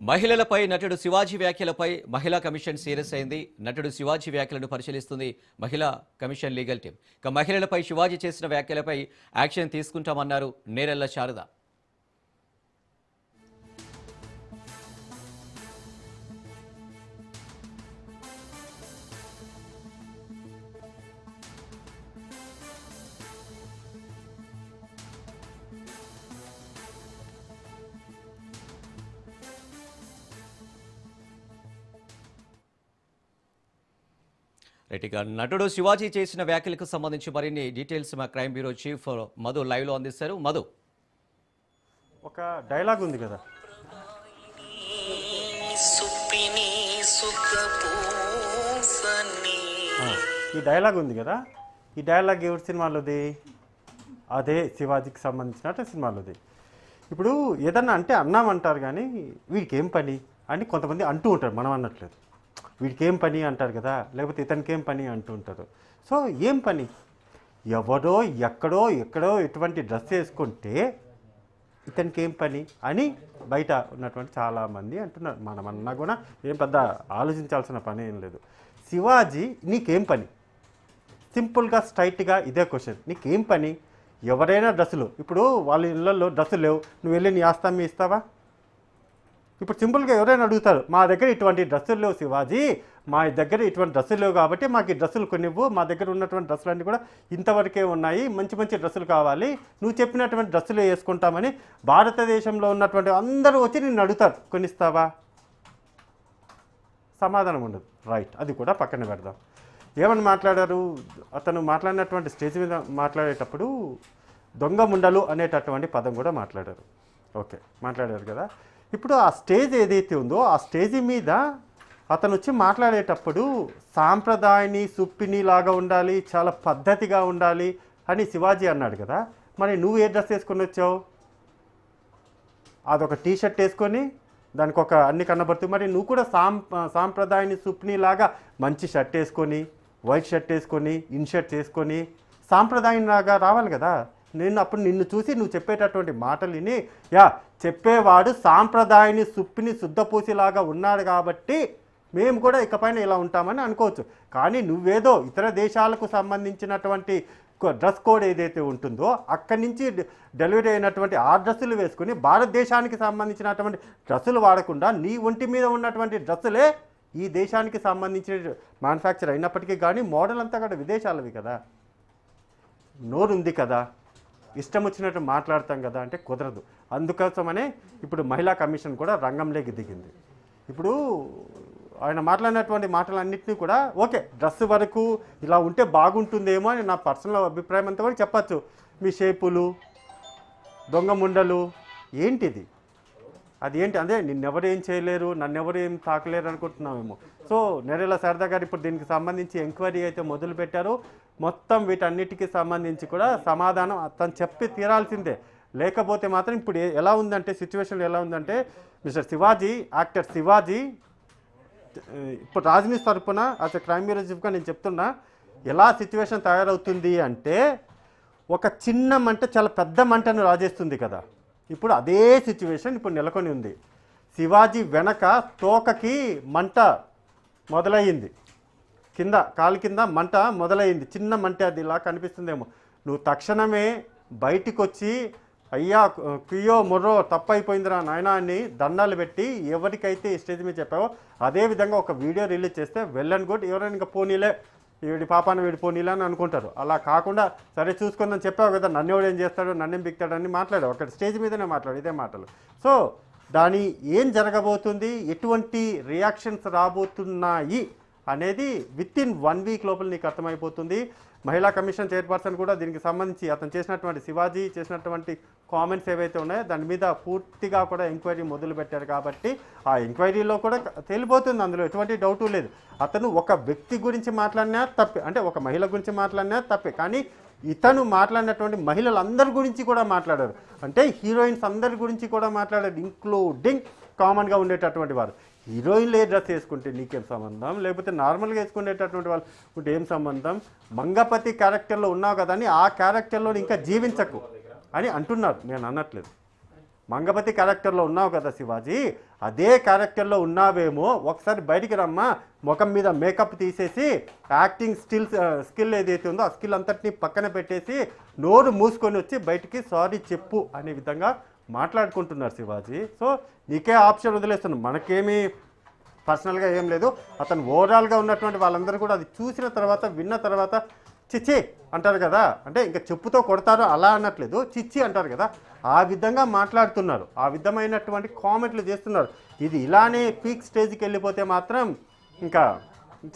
మహిళలపై నటుడు శివాజీ వ్యాఖ్యలపై మహిళా కమిషన్ సీరియస్ అయింది. నటుడు శివాజీ వ్యాఖ్యలను పరిశీలిస్తుంది మహిళా కమిషన్ లీగల్ టీం. ఇక మహిళలపై శివాజీ చేసిన వ్యాఖ్యలపై యాక్షన్ తీసుకుంటామన్నారు నేరెళ్ల శారద. ఇక నటుడు శివాజీ చేసిన వ్యాఖ్యలకు సంబంధించి మరిన్ని డీటెయిల్స్ మా crime bureau chief Madhu live లో అందిస్తారు. మధు, ఒక డైలాగ్ ఉంది కదా, ఈ డైలాగ్ ఉంది కదా, ఈ డైలాగ్ ఎవరి సినిమాలోది? అదే శివాజీకి సంబంధించిన సినిమాలోది. ఇప్పుడు ఏదన్నా అంటే అన్నామంటారు కానీ వీడికి ఏం పని అని కొంతమంది అంటూ ఉంటారు, మనం అన్నట్లేదు. వీడికి ఏం పని అంటారు కదా, లేకపోతే ఇతనికి ఏం పని అంటూ ఉంటారు. సో ఏం పని? ఎవరో ఎక్కడో ఎటువంటి డ్రెస్ వేసుకుంటే ఇతనికి ఏం పని అని బయట ఉన్నటువంటి చాలామంది అంటున్నారు. మనమన్నా కూడా ఏం పెద్ద ఆలోచించాల్సిన పని ఏం లేదు. శివాజీ నీకేం పని? సింపుల్గా స్ట్రైట్గా ఇదే క్వశ్చన్, నీకేం పని? ఎవరైనా డ్రెస్సులు, ఇప్పుడు వాళ్ళ ఇళ్ళల్లో డ్రెస్సులు లేవు, నువ్వు వెళ్ళి నీ ఆస్తామి ఇస్తావా? ఇప్పుడు సింపుల్గా ఎవరైనా అడుగుతారు, మా దగ్గర ఇటువంటి డ్రెస్సులు లేవు శివాజీ, మా దగ్గర ఇటువంటి డ్రెస్సులు లేవు కాబట్టి మాకు ఈ డ్రెస్సులు కొనివ్వు, మా దగ్గర ఉన్నటువంటి డ్రెస్సులన్నీ కూడా ఇంతవరకే ఉన్నాయి, మంచి మంచి డ్రెస్సులు కావాలి, నువ్వు చెప్పినటువంటి డ్రెస్సులు వేసుకుంటామని భారతదేశంలో ఉన్నటువంటి అందరూ వచ్చి నిన్ను అడుగుతారు, కొనిస్తావా? సమాధానం ఉండదు. రైట్, అది కూడా పక్కన పెడదాం. ఏమని మాట్లాడారు? అతను మాట్లాడినటువంటి స్టేజ్ మీద మాట్లాడేటప్పుడు దొంగ ముండలు అనేటటువంటి పదం కూడా మాట్లాడారు. ఓకే, మాట్లాడారు కదా. ఇప్పుడు ఆ స్టేజ్ ఏదైతే ఉందో ఆ స్టేజ్ మీద అతను వచ్చి మాట్లాడేటప్పుడు సాంప్రదాయని సుప్పిని లాగా ఉండాలి, చాలా పద్ధతిగా ఉండాలి అని శివాజీ అన్నాడు కదా. మరి నువ్వు ఏ డ్రెస్ వేసుకొని వచ్చావు? అదొక టీ షర్ట్ వేసుకొని దానికి ఒక అన్ని కనబడుతుంది. మరి నువ్వు కూడా సాంప్రదాయని సుప్ని లాగా మంచి షర్ట్ వేసుకొని, వైట్ షర్ట్ వేసుకొని, ఇన్ షర్ట్ వేసుకొని సాంప్రదాయం లాగా రావాలి కదా. నేను అప్పుడు నిన్ను చూసి నువ్వు చెప్పేటటువంటి మాటలు విని, యా చెప్పేవాడు సాంప్రదాయాన్ని సుప్పిని శుద్ధపూసిలాగా ఉన్నాడు కాబట్టి మేము కూడా ఇకపైన ఇలా ఉంటామని అనుకోవచ్చు. కానీ నువ్వేదో ఇతర దేశాలకు సంబంధించినటువంటి డ్రెస్ కోడ్ ఏదైతే ఉంటుందో అక్కడి నుంచి డెలివరీ అయినటువంటి ఆ డ్రెస్సులు వేసుకుని భారతదేశానికి సంబంధించినటువంటి డ్రెస్సులు వాడకుండా నీ ఒంటి మీద ఉన్నటువంటి డ్రెస్సులే ఈ దేశానికి సంబంధించిన మ్యానుఫ్యాక్చర్ అయినప్పటికీ కానీ మోడల్ అంతా కూడా విదేశాలవి కదా. నోరుంది కదా, ఇష్టం వచ్చినట్టు మాట్లాడతాం కదా అంటే కుదరదు. అందుకోసమనే ఇప్పుడు మహిళా కమిషన్ కూడా రంగంలోకి దిగింది. ఇప్పుడు ఆయన మాట్లాడినటువంటి మాటలన్నింటినీ కూడా ఓకే, డ్రెస్ వరకు ఇలా ఉంటే బాగుంటుందేమో అని నా పర్సనల్ అభిప్రాయం అంతా కూడా చెప్పచ్చు. మీ షేపులు, దొంగ ముండలు ఏంటిది? అది ఏంటి? అదే నిన్నెవరు ఏం చేయలేరు, నన్నెవరు ఏం తాకలేరు అనుకుంటున్నామేమో. సో నేరెళ్ల శారద గారు ఇప్పుడు దీనికి సంబంధించి ఎంక్వైరీ అయితే మొదలు పెట్టారు. మొత్తం వీటన్నిటికీ సంబంధించి కూడా సమాధానం అతను చెప్పి తీరాల్సిందే. లేకపోతే మాత్రం ఇప్పుడు ఎలా ఉందంటే సిచ్యువేషన్ ఎలా ఉందంటే, మిస్టర్ శివాజీ, యాక్టర్ శివాజీ ఇప్పుడు రాజనీతి తరపున యాజ్ ఎ క్రైమ్ బ్యూరో చీఫ్గా నేను చెప్తున్నా, ఎలా సిచ్యువేషన్ తయారవుతుంది అంటే ఒక చిన్న మంట చాలా పెద్ద మంటను రాజేస్తుంది కదా. ఇప్పుడు అదే సిచ్యువేషన్ ఇప్పుడు నెలకొని ఉంది. శివాజీ వెనక తోకకి మంట మొదలయ్యింది, కింద కాలు కింద మంట మొదలయ్యింది. చిన్న మంట అది ఇలా కనిపిస్తుందేమో. నువ్వు తక్షణమే బయటికి వచ్చి అయ్యా కుయ్యో మొర్రో తప్పైపోయిందిరా నాయనా అని దండాలు పెట్టి ఎవరికైతే స్టేజ్ మీద చెప్పావో అదేవిధంగా ఒక వీడియో రిలీజ్ చేస్తే వెల్ అండ్ గుడ్. ఎవరైనా ఇంకా పోనీలే, వీడి పాపాన వీడి పోనీలే అని అనుకుంటారు. అలా కాకుండా సరే చూసుకుందని చెప్పావు కదా, నన్ను ఏం చేస్తాడు, నన్నేం బిక్తాడని మాట్లాడావు అక్కడ స్టేజ్ మీదనే మాట్లాడు ఇదే మాటలు. సో దాని ఏం జరగబోతుంది, ఎటువంటి రియాక్షన్స్ రాబోతున్నాయి అనేది విత్ ఇన్ 1 వీక్ లోపల నీకు అర్థమైపోతుంది. మహిళా కమిషన్ చైర్పర్సన్ కూడా దీనికి సంబంధించి అతను చేసినటువంటి శివాజీ చేసినటువంటి కామెంట్స్ ఏవైతే ఉన్నాయో దాని మీద పూర్తిగా కూడా ఎంక్వైరీ మొదలు పెట్టారు కాబట్టి ఆ ఎంక్వైరీలో కూడా తేలిపోతుంది, అందులో ఎటువంటి డౌటు లేదు. అతను ఒక వ్యక్తి గురించి మాట్లాడినా తప్పే, అంటే ఒక మహిళ గురించి మాట్లాడినా తప్పే, కానీ ఇతను మాట్లాడినటువంటి మహిళలందరి గురించి కూడా మాట్లాడారు. అంటే హీరోయిన్స్ అందరి గురించి కూడా మాట్లాడారు, ఇంక్లూడింగ్ కామన్గా ఉండేటటువంటి వారు. హీరోయిన్లు ఏ డ్రెస్ వేసుకుంటే నీకేం సంబంధం, లేకపోతే నార్మల్గా వేసుకునేటటువంటి వాళ్ళు ఉంటే ఏం సంబంధం? మంగపతి క్యారెక్టర్లో ఉన్నావు కదా అని ఆ క్యారెక్టర్లో ఇంకా జీవించకు అని అంటున్నారు, నేను అనట్లేదు. మంగపతి క్యారెక్టర్లో ఉన్నావు కదా శివాజీ, అదే క్యారెక్టర్లో ఉన్నావేమో, ఒకసారి బయటికి రమ్మా, ముఖం మీద మేకప్ తీసేసి యాక్టింగ్ స్కిల్ ఏదైతే ఉందో ఆ స్కిల్ అంతటినీ పక్కన పెట్టేసి నోరు మూసుకొని వచ్చి బయటికి సారీ చెప్పు అనే విధంగా మాట్లాడుకుంటున్నారు శివాజీ. సో నీకే ఆప్షన్ వదిలేస్తున్నాం, మనకేమీ పర్సనల్గా ఏం లేదు. అతను ఓవరాల్గా ఉన్నటువంటి వాళ్ళందరూ కూడా అది చూసిన తర్వాత విన్న తర్వాత చిచ్చి అంటారు కదా, అంటే ఇంకా చెప్పుతో కొడతారు అలా అనట్లేదు, చిచ్చి అంటారు కదా, ఆ విధంగా మాట్లాడుతున్నారు, ఆ విధమైనటువంటి కామెంట్లు చేస్తున్నారు. ఇది ఇలానే పీక్ స్టేజ్కి వెళ్ళిపోతే మాత్రం ఇంకా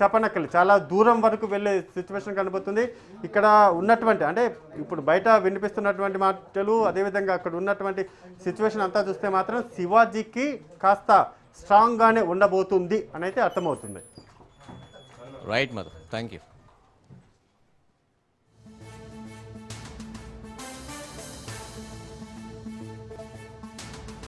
చెప్పనక్కర్లేదు, చాలా దూరం వరకు వెళ్ళే సిచ్యువేషన్ కనబడుతుంది. ఇక్కడ ఉన్నటువంటి అంటే ఇప్పుడు బయట వినిపిస్తున్నటువంటి మాటలు, అదేవిధంగా అక్కడ ఉన్నటువంటి సిచ్యువేషన్ అంతా చూస్తే మాత్రం శివాజీకి కాస్త స్ట్రాంగ్గానే ఉండబోతుంది అని అయితే అర్థమవుతుంది. Right Madhu, thank you.